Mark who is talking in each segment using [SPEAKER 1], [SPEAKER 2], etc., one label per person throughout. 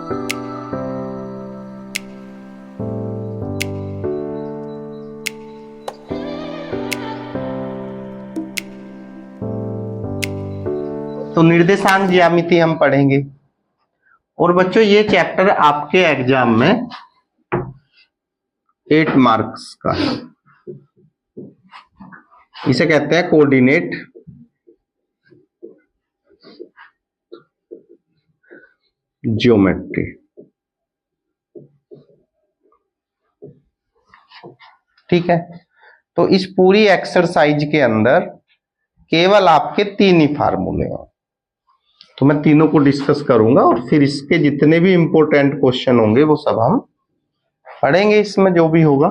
[SPEAKER 1] तो निर्देशांक ज्यामिति हम पढ़ेंगे। और बच्चों ये चैप्टर आपके एग्जाम में 8 मार्क्स का है। इसे कहते हैं कोऑर्डिनेट ज्योमेट्री। ठीक है, तो इस पूरी एक्सरसाइज के अंदर केवल आपके 3 ही फार्मूले हैं। तो मैं तीनों को डिस्कस करूंगा और फिर इसके जितने भी इंपॉर्टेंट क्वेश्चन होंगे वो सब हम पढ़ेंगे इसमें जो भी होगा।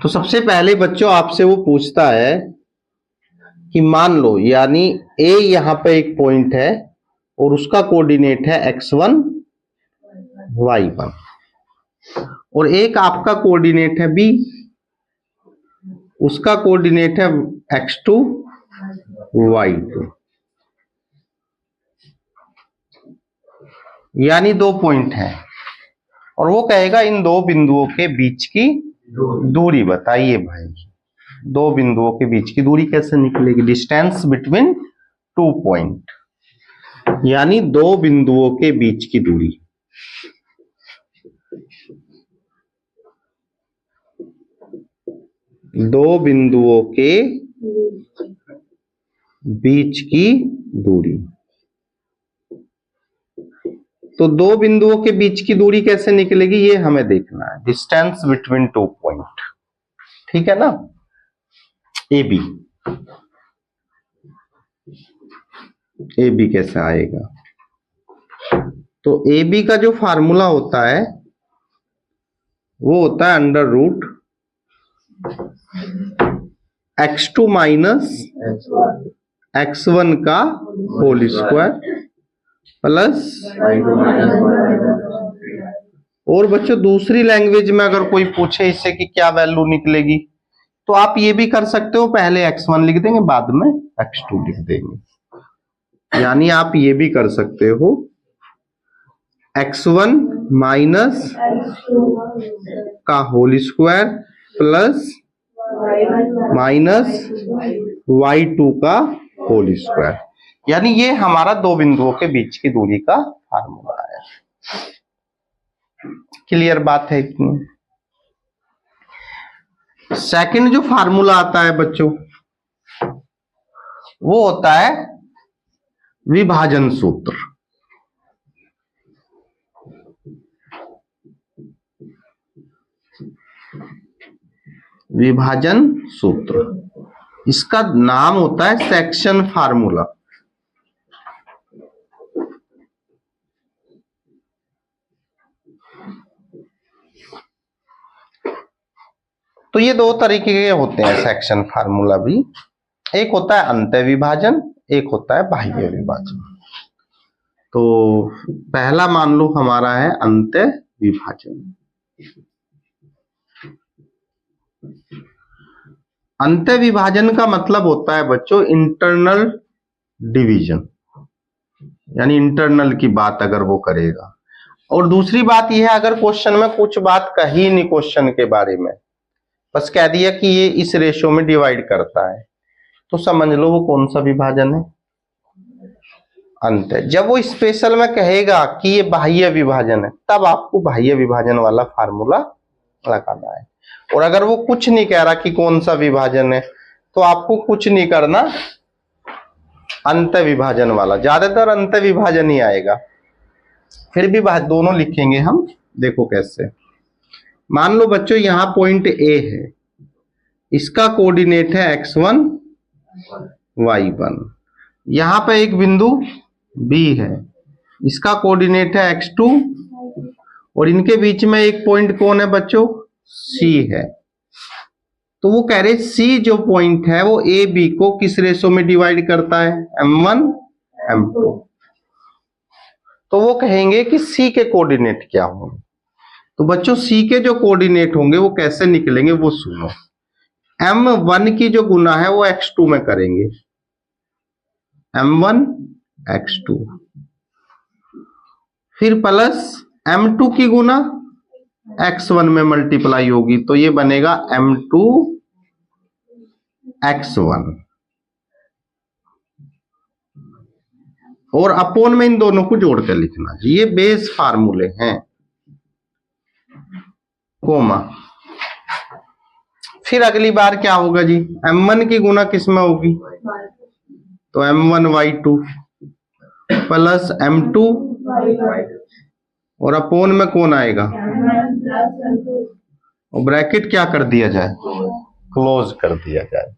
[SPEAKER 1] तो सबसे पहले बच्चों आपसे वो पूछता है कि मान लो यानी ए यहां पे एक पॉइंट है और उसका कोऑर्डिनेट है x1 y1 और एक आपका कोऑर्डिनेट है b, उसका कोऑर्डिनेट है x2 y2, यानी 2 पॉइंट है। और वो कहेगा इन 2 बिंदुओं के बीच की दूरी बताइए भाई। 2 बिंदुओं के बीच की दूरी कैसे निकलेगी? डिस्टेंस बिटवीन 2 पॉइंट, यानी 2 बिंदुओं के बीच की दूरी। दो बिंदुओं के बीच की दूरी। तो 2 बिंदुओं के बीच की दूरी कैसे निकलेगी ये हमें देखना है। डिस्टेंस बिटवीन 2 पॉइंट, ठीक है ना। ए बी कैसे आएगा? तो ए बी का जो फार्मूला होता है वो होता है under root x2 minus x1 का होल स्क्वायर प्लस। और बच्चों दूसरी लैंग्वेज में अगर कोई पूछे इससे कि क्या वैल्यू निकलेगी तो आप ये भी कर सकते हो, पहले x1 लिख देंगे बाद में x2 लिख देंगे। यानी आप ये भी कर सकते हो x1 माइनस का whole square plus minus y2 का होल स्क्वायर, यानी ये हमारा 2 बिंदुओं के बीच की दूरी का फार्मूला है। क्लियर बात है इतनी? सेकंड जो फार्मूला आता है बच्चों वो होता है विभाजन सूत्र। विभाजन सूत्र, इसका नाम होता है सेक्शन फार्मूला। तो ये 2 तरीके के होते हैं सेक्शन फार्मूला भी। एक होता है अंतः विभाजन, एक होता है बाह्य विभाजन। तो पहला मान लो हमारा है अंतः विभाजन। अंतः विभाजन का मतलब होता है बच्चों इंटरनल डिवीजन, यानी इंटरनल की बात अगर वो करेगा। और दूसरी बात यह है अगर क्वेश्चन में कुछ बात कही नहीं क्वेश्चन के बारे में, बस कह दिया कि ये इस रेशो में डिवाइड करता है, तो समझ लो वो कौन सा विभाजन है? अंत है। जब वो स्पेशल में कहेगा कि ये बाह्य विभाजन है तब आपको बाह्य विभाजन वाला फार्मूला लगाना है। और अगर वो कुछ नहीं कह रहा कि कौन सा विभाजन है तो आपको कुछ नहीं करना, अंत विभाजन वाला। ज्यादातर अंत विभाजन ही आएगा, फिर भी दोनों लिखेंगे हम, देखो कैसे। मान लो बच्चों यहां पॉइंट ए है, इसका कोऑर्डिनेट है x1 y1। यहां पे एक बिंदु B है, इसका कोऑर्डिनेट है x2 और इनके बीच में एक पॉइंट कौन है बच्चों? C है। तो वो कह रहे C जो पॉइंट है वो ए बी को किस रेशो में डिवाइड करता है? m1 m2। तो वो कहेंगे कि C के कोऑर्डिनेट क्या होंगे। तो बच्चों C के जो कोऑर्डिनेट होंगे वो कैसे निकलेंगे वो सुनो। m1 की जो गुना है वो x2 में करेंगे, m1 x2 फिर प्लस m2 की गुना x1 में मल्टीप्लाई होगी, तो ये बनेगा m2 x1, और अपोन में इन दोनों को जोड़ कर लिखना। ये बेस फार्मूले हैं, कोमा। फिर अगली बार क्या होगा जी, m1 की गुना किस में होगी, तो m1y2 प्लस m2, और अपोन में कौन आएगा, और ब्रैकेट क्या कर दिया जाए, क्लोज कर दिया जाए।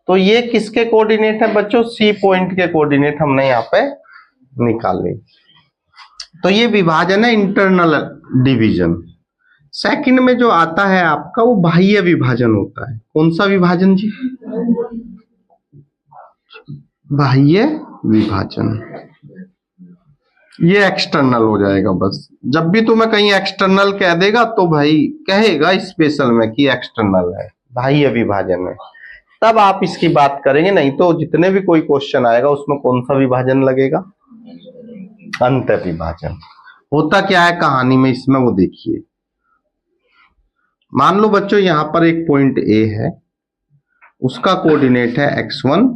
[SPEAKER 1] तो ये किसके कोऑर्डिनेट है बच्चों, सी पॉइंट के कोऑर्डिनेट हमने यहाँ पे निकाले। तो ये विभाजन है इंटरनल डिवीजन। सेकंड में जो आता है आपका वो बाह्य विभाजन होता है। कौन सा विभाजन जी, बाह्य विभाजन। ये एक्सटर्नल हो जाएगा। बस जब भी तुम्हें कहीं एक्सटर्नल कह देगा तो भाई कहेगा स्पेशल में कि एक्सटर्नल है, बाह्य विभाजन है, तब आप इसकी बात करेंगे। नहीं तो जितने भी कोई क्वेश्चन आएगा उसमें कौन सा विभाजन लगेगा, अंत विभाजन। होता क्या है कहानी में इसमें, वो देखिए। मान लो बच्चों यहां पर एक पॉइंट ए है, उसका कोऑर्डिनेट है x1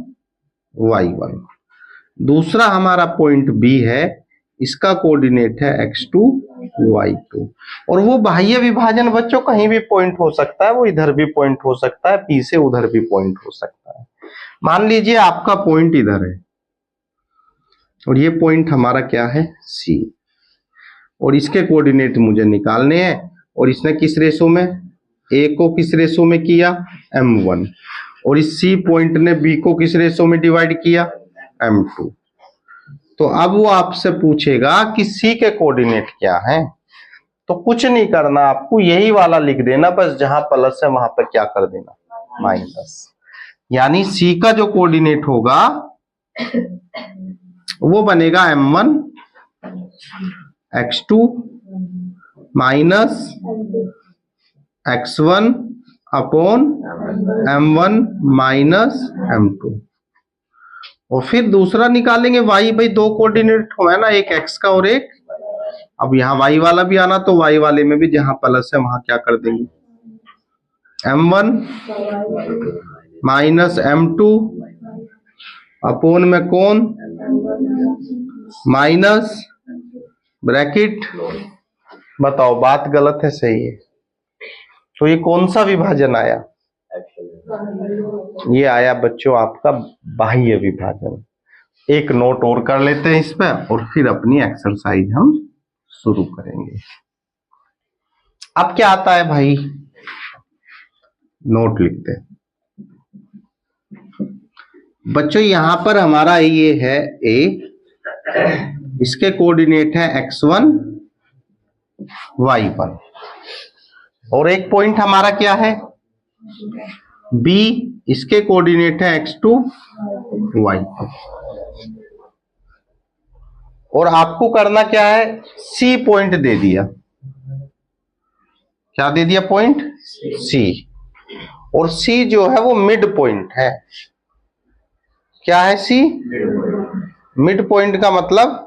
[SPEAKER 1] y1। दूसरा हमारा पॉइंट बी है, इसका कोऑर्डिनेट है x2 y2। और वो बाह्य विभाजन बच्चों कहीं भी पॉइंट हो सकता है, वो इधर भी पॉइंट हो सकता है, पी से उधर भी पॉइंट हो सकता है। मान लीजिए आपका पॉइंट इधर है और ये पॉइंट हमारा क्या है सी, और इसके कोऑर्डिनेट मुझे निकालने हैं। और इसने किस रेशो में, ए को किस रेशो में किया, m1, और इस सी पॉइंट ने बी को किस रेशो में डिवाइड किया, m2। तो अब वो आपसे पूछेगा कि सी के कोऑर्डिनेट क्या है, तो कुछ नहीं करना, आपको यही वाला लिख देना, बस जहां प्लस है वहां पर क्या कर देना, माइनस। यानी सी का जो कोऑर्डिनेट होगा वो बनेगा m1 x2 minus x1 upon m1 minus m2। और फिर दूसरा निकालेंगे y, भाई दो कोऑर्डिनेट हो है ना, एक x का और एक, अब यहाँ y वाला भी आना, तो y वाले में भी जहां प्लस है वहां क्या कर देंगे, m1 माइनस m2 अपोन में कौन, माइनस ब्रैकेट। बताओ बात गलत है सही है, तो ये कौन सा विभाजन आया, ये आया बच्चों आपका बाह्य विभाजन। एक नोट और कर लेते हैं इस पे और फिर अपनी एक्सरसाइज हम शुरू करेंगे। अब क्या आता है भाई, नोट लिखते हैं बच्चों। यहां पर हमारा ये है ए, इसके कोऑर्डिनेट है x1 y1, और एक पॉइंट हमारा क्या है B, इसके कोऑर्डिनेट है x2 y2। और आपको करना क्या है, C पॉइंट दे दिया, क्या दे दिया, पॉइंट C। और C जो है वो मिड पॉइंट है। क्या है C, मिड पॉइंट का मतलब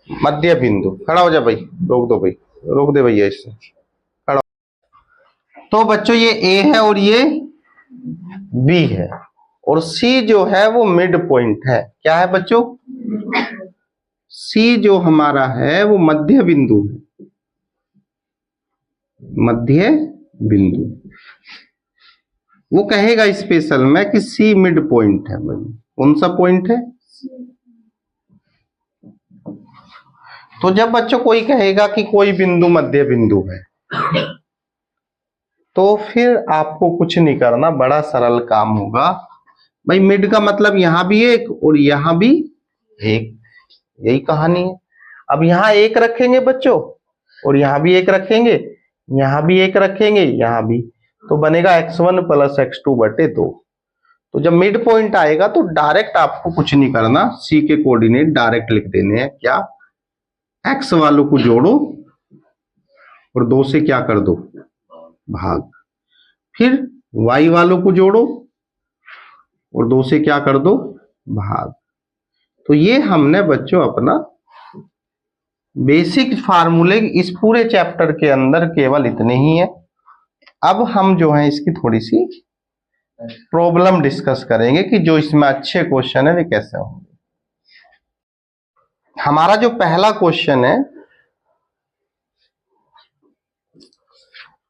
[SPEAKER 1] मध्य बिंदु। खड़ा हो जा भाई, रोक दो भाई, रोक दे भैया इससे, खड़ा। तो बच्चों ये A है और ये B है, और C जो है वो मिड पॉइंट है। क्या है बच्चों, C जो हमारा है वो मध्य बिंदु है, मध्य बिंदु। वो कहेगा स्पेशल में कि C मिड पॉइंट है। भाई कौन सा पॉइंट है, तो जब बच्चों कोई कहेगा कि कोई बिंदु मध्य बिंदु है, तो फिर आपको कुछ नहीं करना, बड़ा सरल काम होगा। भाई मिड का मतलब यहां भी एक और यहां भी एक, यही कहानी है। अब यहां एक रखेंगे बच्चों, और यहां भी एक रखेंगे, यहां भी एक रखेंगे, यहां भी, तो बनेगा x1 प्लस x2 बटे 2। तो जब मिड पॉइंट आएगा तो डायरेक्ट आपको कुछ नहीं करना, C के कोऑर्डिनेट डायरेक्ट लिख देने हैं। क्या, x वालों को जोड़ो और 2 से क्या कर दो, भाग। फिर y वालों को जोड़ो और 2 से क्या कर दो, भाग। तो ये हमने बच्चों अपना बेसिक फार्मूले इस पूरे चैप्टर के अंदर केवल इतने ही हैं। अब हम जो है इसकी थोड़ी सी प्रॉब्लम डिस्कस करेंगे कि जो इसमें अच्छे क्वेश्चन है वे कैसे होंगे। हमारा जो पहला क्वेश्चन है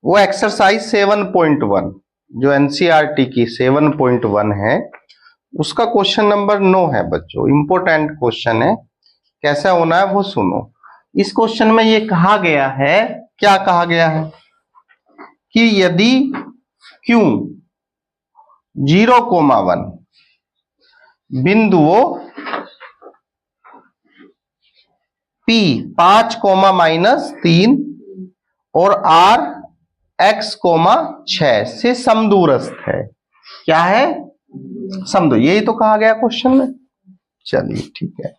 [SPEAKER 1] वो एक्सरसाइज 7.1 जो एनसीईआरटी की 7.1 है उसका क्वेश्चन नंबर 9 है बच्चों। इंपोर्टेंट क्वेश्चन है, कैसा होना है वो सुनो। इस क्वेश्चन में ये कहा गया है, क्या कहा गया है कि यदि Q 0,1 बिंदुओं P 5,-3 और R x, 6 से समदूरस्थ है। क्या है? समदूर। यही तो कहा गया क्वेश्चन में। चलिए ठीक है,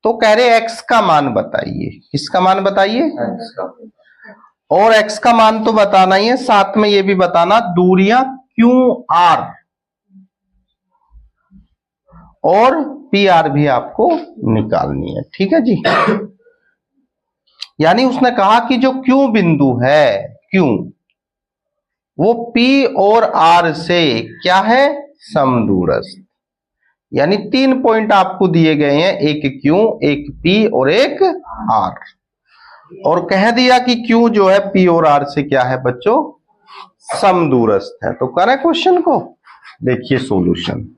[SPEAKER 1] तो कह रहे x का मान बताइए। किसका मान बताइए? और x का मान तो बताना ही है, साथ में ये भी बताना दूरियां QR और PR भी आपको निकालनी है। ठीक है जी। यानी उसने कहा कि जो Q बिंदु है, Q वो P और R से क्या है? समदूरस्थ। यानी 3 पॉइंट आपको दिए गए हैं, एक Q, एक P और एक R, और कह दिया कि Q जो है P और R से क्या है बच्चों? समदूरस्थ है। तो करें क्वेश्चन को। देखिए सॉल्यूशन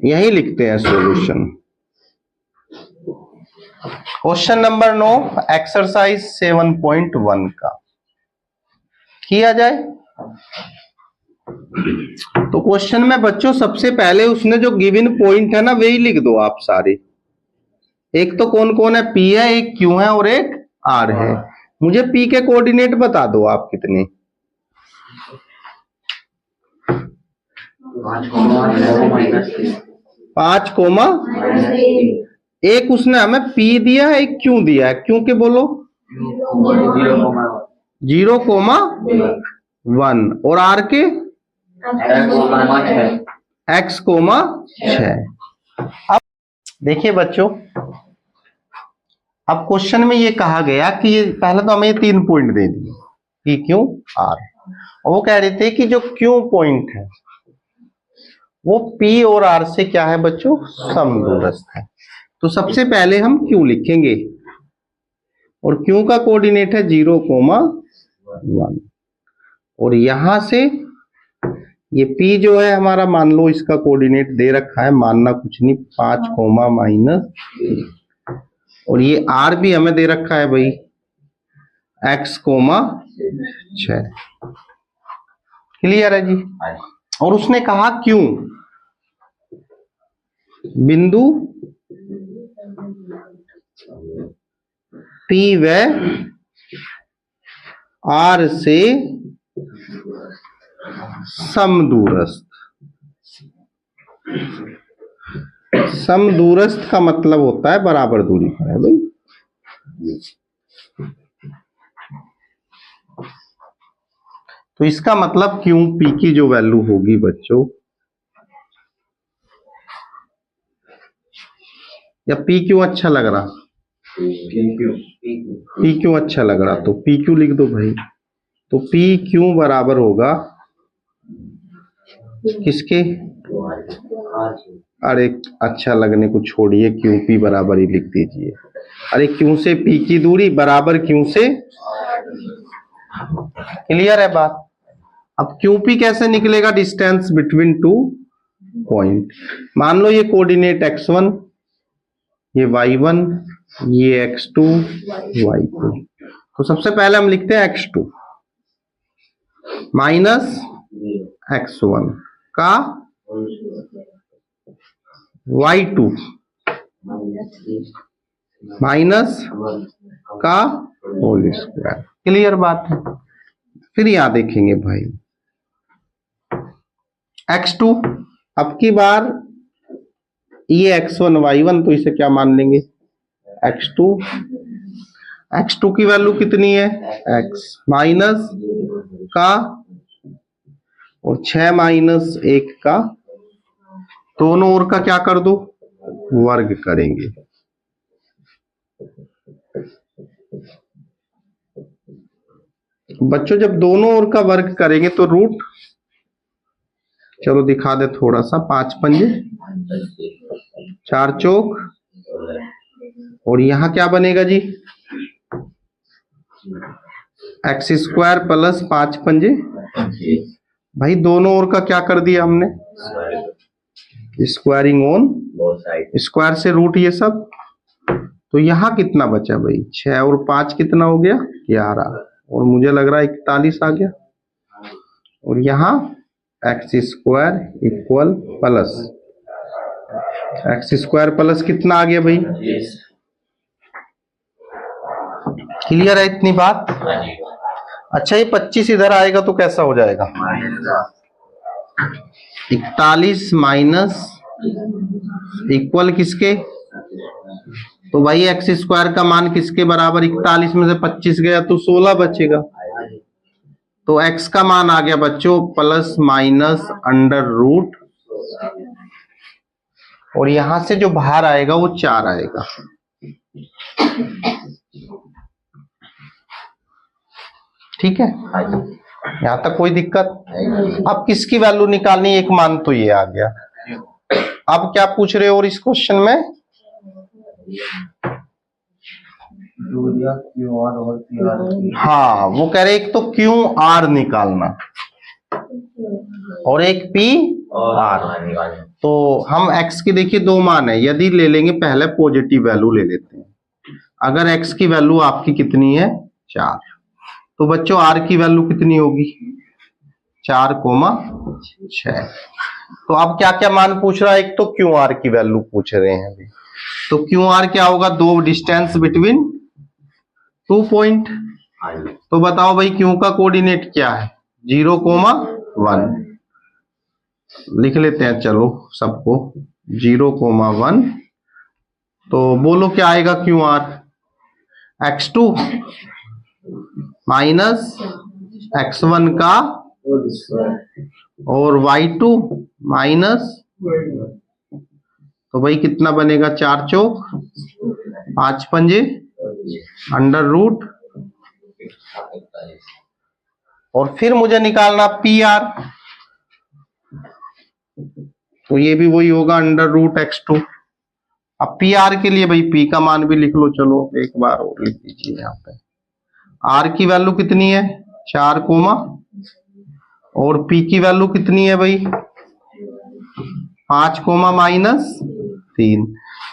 [SPEAKER 1] यही लिखते हैं, सॉल्यूशन। क्वेश्चन नंबर 9 एक्सरसाइज 7.1 का किया जाए। तो क्वेश्चन में बच्चों सबसे पहले उसने जो गिवन पॉइंट है ना वही लिख दो आप सारे। एक तो कौन कौन है? P है, एक Q है और एक R है। मुझे P के कोऑर्डिनेट बता दो आप कितने? 5, एक उसने हमें P दिया है, एक Q दिया है। क्यों के बोलो? 0,1 और R के x, 6। अब देखिए बच्चों, अब क्वेश्चन में ये कहा गया कि ये पहले तो हमें ये 3 पॉइंट दे दिए P, Q, R, और वो कह रहे थे कि जो Q पॉइंट है वो P और R से क्या है बच्चों? समदूरस्थ है। तो सबसे पहले हम Q लिखेंगे और Q का कोऑर्डिनेट है 0,1, और यहां से ये P जो है हमारा, मान लो इसका कोऑर्डिनेट दे रखा है, मानना कुछ नहीं, 5, और ये R भी हमें दे रखा है भाई x, 6। क्लियर है जी। और उसने कहा Q बिंदु P व R से समदूरस्थ। समदूरस्थ का मतलब होता है बराबर दूरी पर है भाई। तो इसका मतलब Q P की जो वैल्यू होगी बच्चों, या P क्यों अच्छा लग रहा? P क्यों अच्छा लग रहा? तो P क्यों लिख दो भाई। तो P क्यों बराबर होगा किसके? अरे अच्छा लगने को छोड़िए, Q P बराबर ही लिख दीजिए। अरे Q से P की दूरी बराबर Q से। क्लियर है बात। अब QP कैसे निकलेगा? Distance between 2 point. मान लो ये कोऑर्डिनेट x1, ये y1, ये x2, y2। तो सबसे पहले हम लिखते हैं x2 माइनस x1 का y2 माइनस का होल स्क्वायर। क्लियर बात है। फिर यहां देखेंगे भाई x2, अब की बार ये x1 y1, तो इसे क्या मान लेंगे? x2। x2 की वैल्यू कितनी है? x माइनस का और 6 माइनस 1 का, दोनों ओर का क्या कर दो? वर्ग करेंगे। बच्चों जब दोनों ओर का वर्ग करेंगे तो रूट, चलो दिखा दे थोड़ा सा, 5 पंजे 4 चौक, और यहां क्या बनेगा जी, एक्स स्क्वायर प्लस 5 पंजे, भाई दोनों ओर का क्या कर दिया हमने, स्क्वायरिंग ऑन स्क्वायर से रूट ये सब। तो यहाँ कितना बचा भाई, 6 और 5 कितना हो गया 11, और मुझे लग रहा है 41 आ गया। और यहाँ x square equal plus x square plus कितना आ गया भाई, क्लियर है इतनी बात। अच्छा ये 25 इधर आएगा तो कैसा हो जाएगा, 41 माइनस इक्वल किसके, तो भाई एक्स स्क्वायर का मान किसके बराबर, 41 में से 25 गया तो 16 बचेगा। तो एक्स का मान आ गया बच्चों प्लस माइनस अंडर रूट, और यहां से जो बाहर आएगा वो 4 आएगा। ठीक है, यहां तक कोई दिक्कत। अब किसकी वैल्यू निकालनी, एक मान तो ये आ गया। अब क्या पूछ रहे हो और इस क्वेश्चन में, हाँ वो कह रहे एक तो क्यू आर निकालना और एक पी आर। तो हम एक्स की देखिए 2 मान है, यदि ले लेंगे पहले पॉजिटिव वैल्यू ले लेते हैं। अगर एक्स की वैल्यू आपकी कितनी है 4, तो बच्चों आर की वैल्यू कितनी होगी 4,6। तो अब क्या क्या मान पूछ रहा है, एक तो क्यू आर की वैल्यू पूछ रहे हैं अभी। तो क्यू आर क्या होगा, 2 डिस्टेंस बिटवीन 2 पॉइंट। तो बताओ भाई क्यू का कोऑर्डिनेट क्या है 0,1, लिख लेते हैं चलो सबको 0,1। तो बोलो क्या आएगा Q R, x2 minus x1 का और y2 माइनस, तो भाई कितना बनेगा 4 चौक 5 पंजे अंडर रूट, और फिर मुझे निकालना पी आर। तो ये भी वही होगा अंडर रूट x2। अब पी आर के लिए भाई पी का मान भी लिख लो, चलो एक बार और लिख दीजिए यहाँ पे। आर की वैल्यू कितनी है 4 कोमा, और पी की वैल्यू कितनी है भाई 5 कोमा माइनस 3।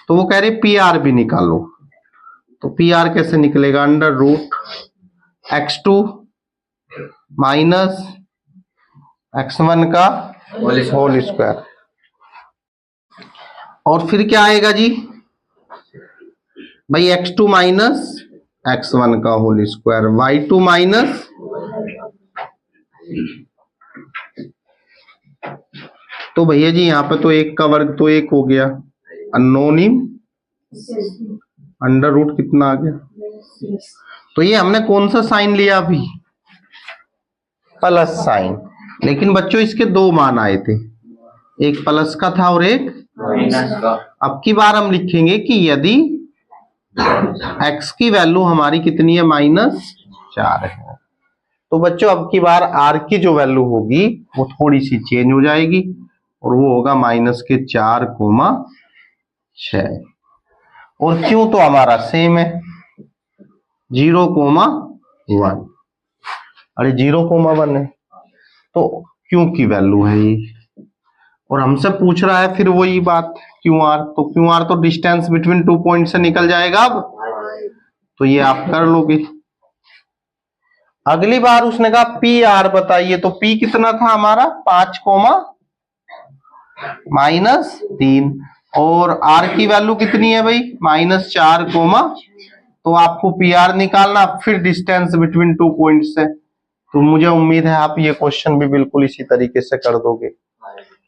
[SPEAKER 1] तो वो कह रहे पी आर भी निकालो। तो पी आर कैसे निकलेगा, under root x2 minus x1 का होल स्क्वायर, और फिर क्या आएगा जी भाई x2 माइनस x1 का होल स्क्वायर, y2 माइनस, तो भैया जी यहाँ पे तो 1 का वर्ग तो 1 हो गया, अननोन ही अंडर रूट कितना आ गया। तो ये हमने कौन सा साइन लिया अभी, प्लस साइन। लेकिन बच्चों इसके 2 मान आए थे, एक प्लस का था और एक माइनस का। अब की बार हम लिखेंगे कि यदि x की वैल्यू हमारी कितनी है -4 है, तो बच्चों अब की बार r की जो वैल्यू होगी वो थोड़ी सी चेंज हो जाएगी, और वो होगा -4,6। और क्यों तो हमारा सेम है 0,1, अरे 0,1 है तो क्यों की वैल्यू है ये, और हमसे पूछ रहा है फिर वही बात क्यू आर। तो क्यू आर तो डिस्टेंस बिटवीन 2 पॉइंट से निकल जाएगा। अब तो ये आप कर लोगे। अगली बार उसने कहा पी आर बताइए, तो पी कितना था हमारा 5 कोमा -3, और आर की वैल्यू कितनी है भाई -4 कोमा, तो आपको पी आर निकालना, फिर डिस्टेंस बिटवीन 2 पॉइंट से। तो मुझे उम्मीद है आप ये क्वेश्चन भी बिल्कुल इसी तरीके से कर दोगे।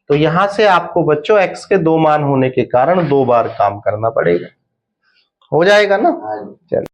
[SPEAKER 1] तो यहां से आपको बच्चों x के 2 मान होने के कारण 2 बार काम करना पड़ेगा, हो जाएगा ना। चलिए।